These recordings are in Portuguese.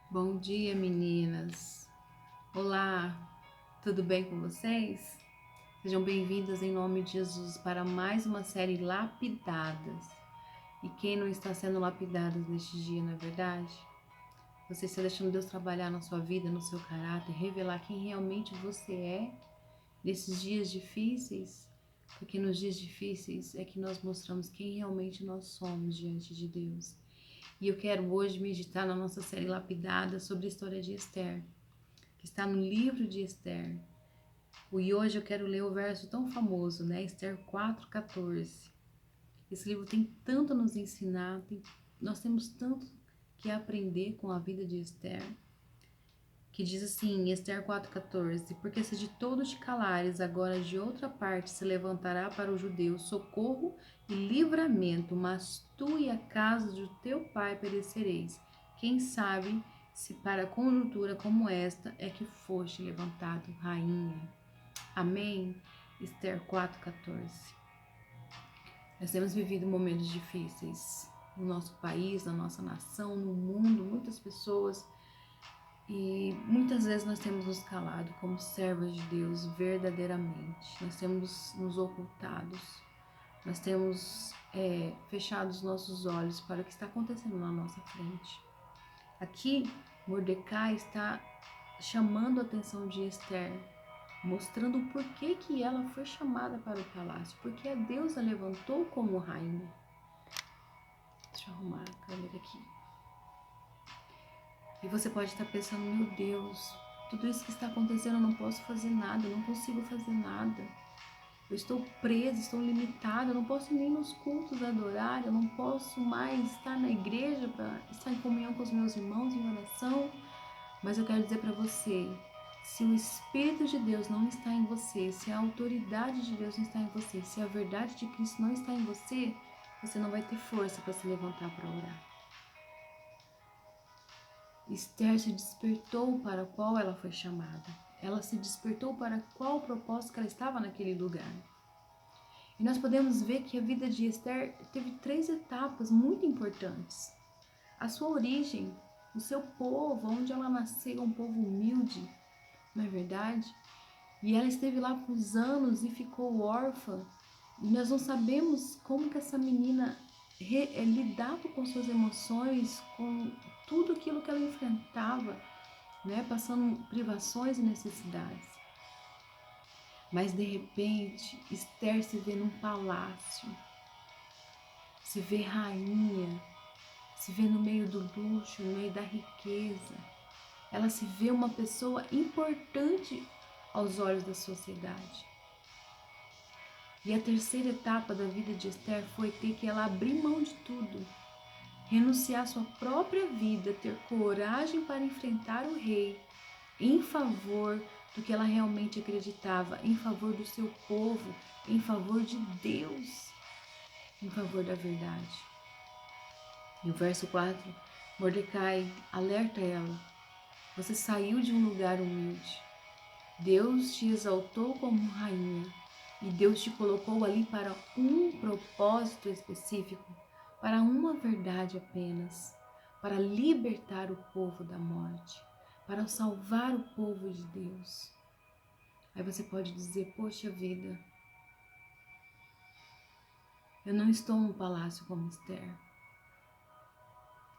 Bom dia, meninas. Olá, tudo bem com vocês? Sejam bem-vindas em nome de Jesus para mais uma série Lapidadas. E quem não está sendo lapidado neste dia, não é verdade? Você está deixando Deus trabalhar na sua vida, no seu caráter, revelar quem realmente você é nesses dias difíceis? Porque nos dias difíceis é que nós mostramos quem realmente nós somos diante de Deus. E eu quero hoje meditar na nossa série Lapidada sobre a história de Esther, que está no livro de Esther. E hoje eu quero ler o verso tão famoso, né? Esther 4:14. Esse livro tem tanto a nos ensinar, nós temos tanto que aprender com a vida de Esther, que diz assim, em Esther 4:14: Porque se de todos te calares, agora de outra parte se levantará para os judeus socorro e livramento, mas tu e a casa do teu pai perecereis. Quem sabe se para conjuntura como esta é que foste levantado, rainha. Amém? Esther 4:14. Nós temos vivido momentos difíceis no nosso país, na nossa nação, no mundo, muitas pessoas. E muitas vezes nós temos nos calado como servas de Deus verdadeiramente. Nós temos nos ocultados. Nós temos fechado os nossos olhos para o que está acontecendo na nossa frente. Aqui, Mordecai está chamando a atenção de Esther, mostrando o porquê que ela foi chamada para o palácio, porque a deusa levantou como rainha. Deixa eu arrumar a câmera aqui. E você pode estar pensando, meu Deus, tudo isso que está acontecendo, eu não posso fazer nada, eu não consigo fazer nada. Eu estou presa, estou limitada, eu não posso nem nos cultos adorar, eu não posso mais estar na igreja para estar em comunhão com os meus irmãos em oração. Mas eu quero dizer para você, se o Espírito de Deus não está em você, se a autoridade de Deus não está em você, se a verdade de Cristo não está em você, você não vai ter força para se levantar para orar. Esther se despertou para qual ela foi chamada. Ela se despertou para qual propósito que ela estava naquele lugar. E nós podemos ver que a vida de Esther teve 3 etapas muito importantes. A sua origem, o seu povo, onde ela nasceu, um povo humilde, não é verdade? E ela esteve lá por anos e ficou órfã. E nós não sabemos como que essa menina lidava com suas emoções, com tudo aquilo que ela enfrentava, né? Passando privações e necessidades. Mas de repente, Esther se vê num palácio, se vê rainha, se vê no meio do luxo, no meio da riqueza. Ela se vê uma pessoa importante aos olhos da sociedade. E a terceira etapa da vida de Esther foi ter que ela abrir mão de tudo, renunciar à sua própria vida, ter coragem para enfrentar o rei em favor do que ela realmente acreditava, em favor do seu povo, em favor de Deus, em favor da verdade. No verso 4, Mordecai alerta ela: você saiu de um lugar humilde. Deus te exaltou como rainha e Deus te colocou ali para um propósito específico, para uma verdade apenas, para libertar o povo da morte, para salvar o povo de Deus. Aí você pode dizer, poxa vida, eu não estou num palácio como Esther.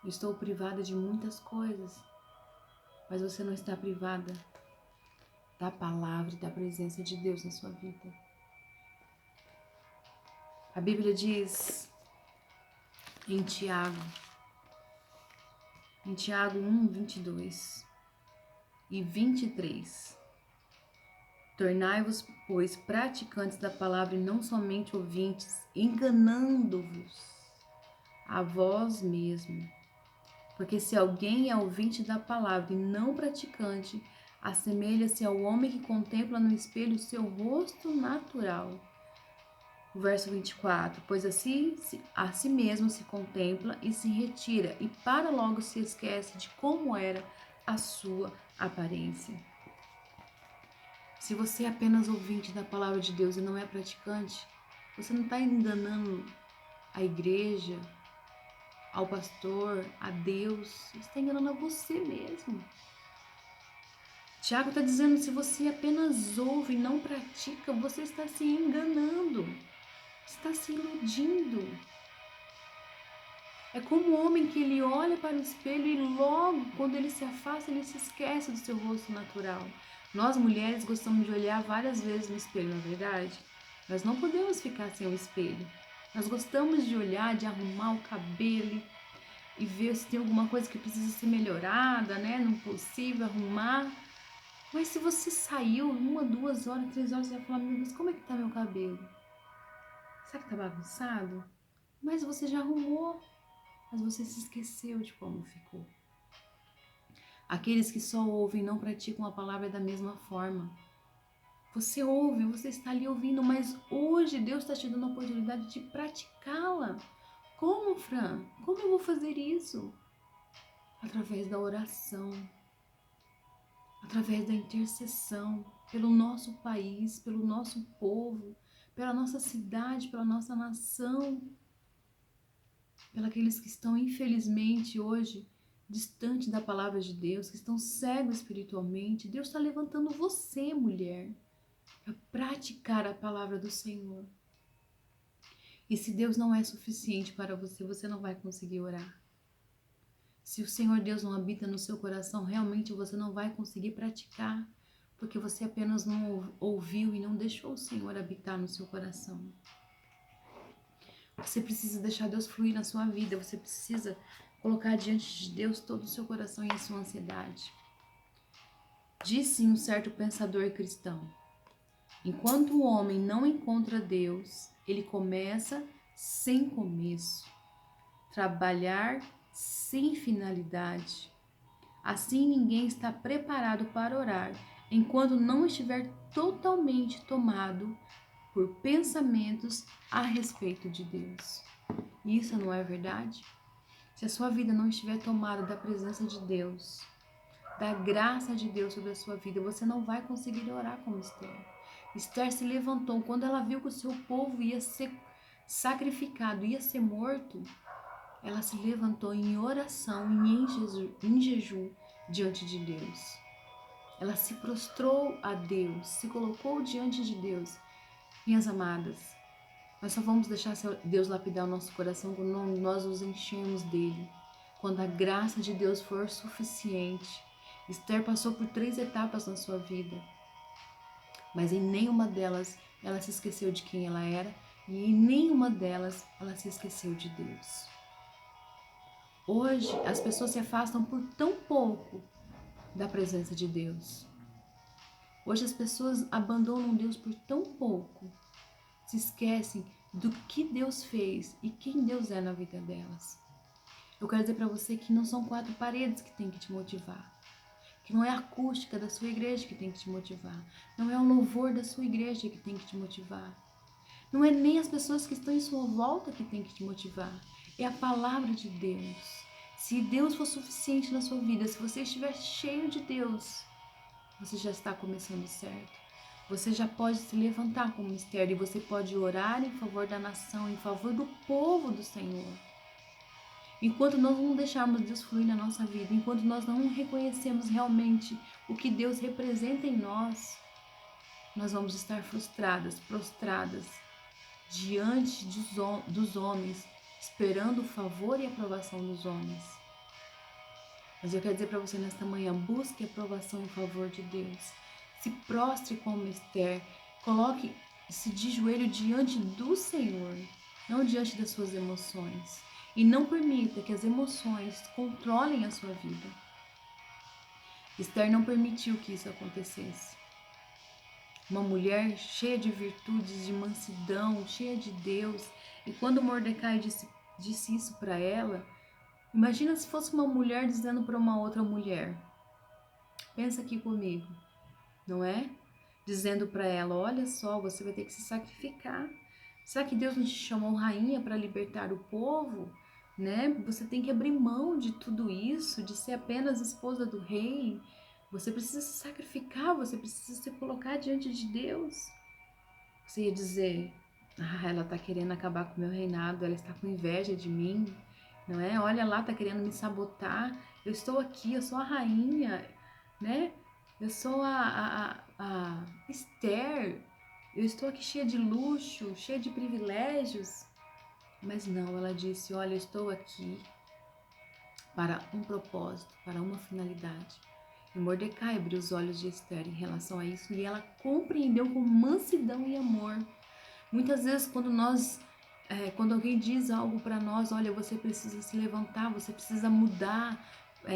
Eu estou privada de muitas coisas, mas você não está privada da palavra e da presença de Deus na sua vida. A Bíblia diz em Tiago 1, 22 e 23. Tornai-vos, pois, praticantes da palavra e não somente ouvintes, enganando-vos a vós mesmos. Porque se alguém é ouvinte da palavra e não praticante, assemelha-se ao homem que contempla no espelho o seu rosto natural. O verso 24, pois assim a si mesmo se contempla e se retira, e para logo se esquece de como era a sua aparência. Se você é apenas ouvinte da palavra de Deus e não é praticante, você não está enganando a igreja, ao pastor, a Deus, você está enganando a você mesmo. Tiago está dizendo, se você apenas ouve e não pratica, você está se enganando, está se iludindo. É como o homem que ele olha para o espelho e logo, quando ele se afasta, ele se esquece do seu rosto natural. Nós, mulheres, gostamos de olhar várias vezes no espelho, não é verdade? Nós não podemos ficar sem o espelho. Nós gostamos de olhar, de arrumar o cabelo e ver se tem alguma coisa que precisa ser melhorada, né? Não é possível arrumar. Mas se você saiu 1, 2 horas, 3 horas, você vai falar, meu Deus, como é que tá meu cabelo? Será que tá bagunçado? Mas você já arrumou. Mas você se esqueceu de como ficou. Aqueles que só ouvem não praticam a palavra da mesma forma. Você ouve, você está ali ouvindo, mas hoje Deus está te dando a oportunidade de praticá-la. Como, Fran? Como eu vou fazer isso? Através da oração, através da intercessão pelo nosso país, pelo nosso povo, pela nossa cidade, pela nossa nação, pelos que estão, infelizmente, hoje distante da palavra de Deus, que estão cegos espiritualmente. Deus está levantando você, mulher, para praticar a palavra do Senhor. E se Deus não é suficiente para você, você não vai conseguir orar. Se o Senhor Deus não habita no seu coração, realmente você não vai conseguir praticar, porque você apenas não ouviu e não deixou o Senhor habitar no seu coração. Você precisa deixar Deus fluir na sua vida, você precisa colocar diante de Deus todo o seu coração e a sua ansiedade. Disse um certo pensador cristão: enquanto o homem não encontra Deus, ele começa sem começo, trabalhar sem finalidade. Assim ninguém está preparado para orar enquanto não estiver totalmente tomado por pensamentos a respeito de Deus. Isso não é verdade? Se a sua vida não estiver tomada da presença de Deus, da graça de Deus sobre a sua vida, você não vai conseguir orar como Esther. Esther se levantou quando ela viu que o seu povo ia ser sacrificado, ia ser morto. Ela se levantou em oração e em jejum diante de Deus. Ela se prostrou a Deus, se colocou diante de Deus. Minhas amadas, nós só vamos deixar Deus lapidar o nosso coração quando nós nos enchermos dele. Quando a graça de Deus for suficiente. Esther passou por 3 etapas na sua vida, mas em nenhuma delas ela se esqueceu de quem ela era e em nenhuma delas ela se esqueceu de Deus. Hoje as pessoas se afastam por tão pouco da presença de Deus. Hoje as pessoas abandonam Deus por tão pouco, se esquecem do que Deus fez e quem Deus é na vida delas. Eu quero dizer para você que não são 4 paredes que tem que te motivar, que não é a acústica da sua igreja que tem que te motivar, não é o louvor da sua igreja que tem que te motivar, não é nem as pessoas que estão em sua volta que tem que te motivar, é a palavra de Deus. Se Deus for suficiente na sua vida, se você estiver cheio de Deus, você já está começando certo. Você já pode se levantar como Esther e você pode orar em favor da nação, em favor do povo do Senhor. Enquanto nós não deixarmos Deus fluir na nossa vida, enquanto nós não reconhecemos realmente o que Deus representa em nós, nós vamos estar frustradas, prostradas diante dos homens, esperando o favor e a aprovação dos homens. Mas eu quero dizer para você nesta manhã, busque a aprovação e favor de Deus. Se prostre como Esther, coloque-se de joelho diante do Senhor, não diante das suas emoções. E não permita que as emoções controlem a sua vida. Esther não permitiu que isso acontecesse. Uma mulher cheia de virtudes, de mansidão, cheia de Deus. E quando Mordecai disse isso para ela, imagina se fosse uma mulher dizendo para uma outra mulher. Pensa aqui comigo, não é? Dizendo para ela, olha só, você vai ter que se sacrificar. Será que Deus não te chamou rainha para libertar o povo? Né? Você tem que abrir mão de tudo isso, de ser apenas esposa do rei. Você precisa se sacrificar, você precisa se colocar diante de Deus. Você ia dizer, ela está querendo acabar com o meu reinado, ela está com inveja de mim. não é? Olha lá, tá querendo me sabotar. Eu estou aqui, eu sou a rainha, né? Eu sou a Esther. Eu estou aqui cheia de luxo, cheia de privilégios. Mas não, ela disse, olha, eu estou aqui para um propósito, para uma finalidade. E Mordecai abriu os olhos de Esther em relação a isso e ela compreendeu com mansidão e amor. Muitas vezes quando alguém diz algo para nós, olha, você precisa se levantar, você precisa mudar,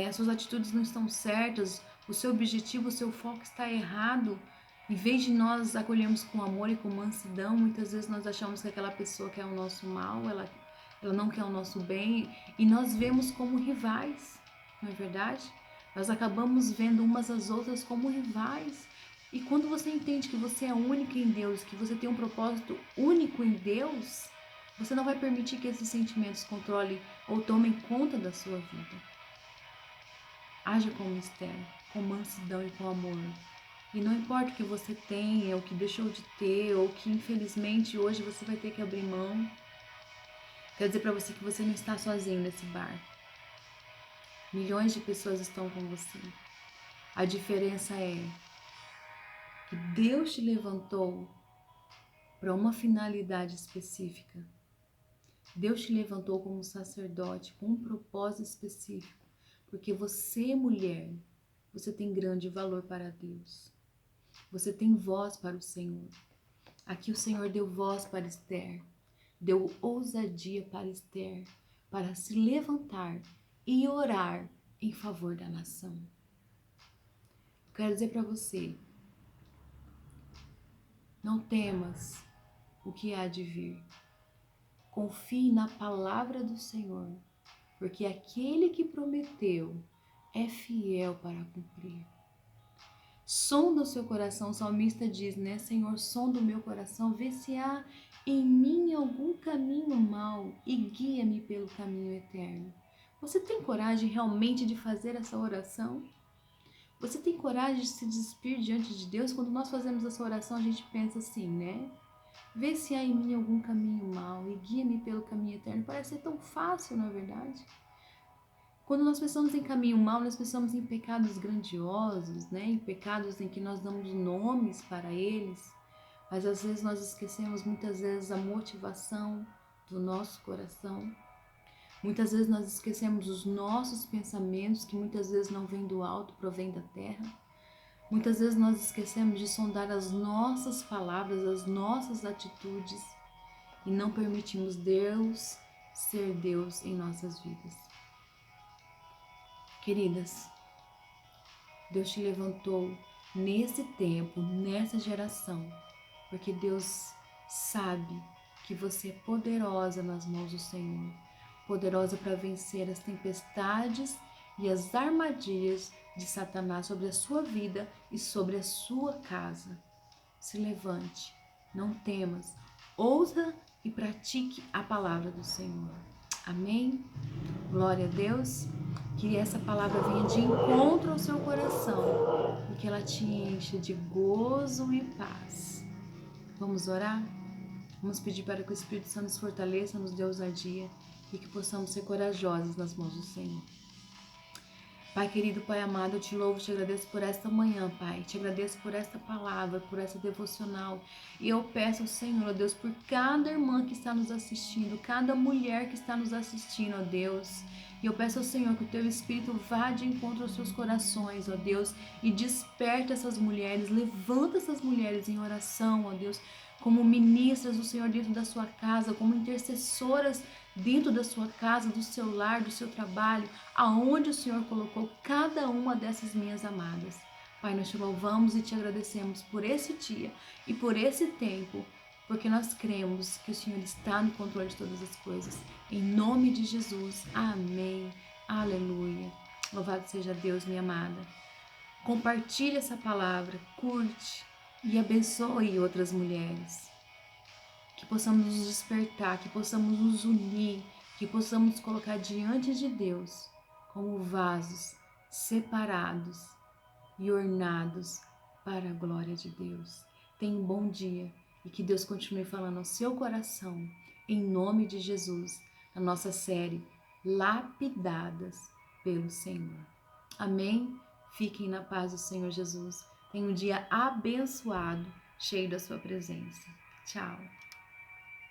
as suas atitudes não estão certas, o seu objetivo, o seu foco está errado. Em vez de nós acolhermos com amor e com mansidão, muitas vezes nós achamos que aquela pessoa quer o nosso mal, ela não quer o nosso bem, e nós vemos como rivais, não é verdade? Nós acabamos vendo umas às outras como rivais. E quando você entende que você é única em Deus, que você tem um propósito único em Deus, você não vai permitir que esses sentimentos controlem ou tomem conta da sua vida. Haja como Esther, com mansidão e com amor. E não importa o que você tenha, o que deixou de ter, ou que infelizmente hoje você vai ter que abrir mão. Quero dizer para você que você não está sozinho nesse barco. Milhões de pessoas estão com você. A diferença é que Deus te levantou para uma finalidade específica. Deus te levantou como sacerdote com um propósito específico, porque você, mulher, você tem grande valor para Deus. Você tem voz para o Senhor. Aqui o Senhor deu voz para Esther, deu ousadia para Esther, para se levantar e orar em favor da nação. Eu quero dizer para você, não temas o que há de vir. Confie na palavra do Senhor, porque aquele que prometeu é fiel para cumprir. Sonda o seu coração, o salmista diz, né? Senhor, sonda o meu coração, vê se há em mim algum caminho mau e guia-me pelo caminho eterno. Você tem coragem realmente de fazer essa oração? Você tem coragem de se despir diante de Deus? Quando nós fazemos essa oração, a gente pensa assim, né? Vê se há em mim algum caminho mau e guia-me pelo caminho eterno. Parece ser tão fácil, não é verdade? Quando nós pensamos em caminho mau, nós pensamos em pecados grandiosos, né? Em pecados em que nós damos nomes para eles. Mas às vezes nós esquecemos muitas vezes a motivação do nosso coração. Muitas vezes nós esquecemos os nossos pensamentos, que muitas vezes não vêm do alto, provém da terra. Muitas vezes nós esquecemos de sondar as nossas palavras, as nossas atitudes e não permitimos Deus ser Deus em nossas vidas. Queridas, Deus te levantou nesse tempo, nessa geração, porque Deus sabe que você é poderosa nas mãos do Senhor, poderosa para vencer as tempestades e as armadilhas de Satanás sobre a sua vida e sobre a sua casa. Se levante, não temas, ouça e pratique a palavra do Senhor. Amém? Glória a Deus. Que essa palavra venha de encontro ao seu coração e que ela te encha de gozo e paz. Vamos orar? Vamos pedir para que o Espírito Santo nos fortaleça, nos dê ousadia e que possamos ser corajosos nas mãos do Senhor. Pai querido, Pai amado, eu te louvo, te agradeço por esta manhã, Pai. Te agradeço por esta palavra, por essa devocional. E eu peço ao Senhor, ó Deus, por cada irmã que está nos assistindo, cada mulher que está nos assistindo, ó Deus. E eu peço ao Senhor que o teu Espírito vá de encontro aos seus corações, ó Deus, e desperta essas mulheres, levanta essas mulheres em oração, ó Deus, como ministras do Senhor dentro da sua casa, como intercessoras dentro da sua casa, do seu lar, do seu trabalho, aonde o Senhor colocou cada uma dessas minhas amadas. Pai, nós te louvamos e te agradecemos por esse dia e por esse tempo, porque nós cremos que o Senhor está no controle de todas as coisas. Em nome de Jesus, amém, aleluia. Louvado seja Deus, minha amada. Compartilhe essa palavra, curte e abençoe outras mulheres. Que possamos nos despertar, que possamos nos unir, que possamos nos colocar diante de Deus como vasos separados e ornados para a glória de Deus. Tenha um bom dia e que Deus continue falando ao seu coração, em nome de Jesus, na nossa série lapidadas pelo Senhor. Amém? Fiquem na paz do Senhor Jesus. Tenham um dia abençoado, cheio da sua presença. Tchau.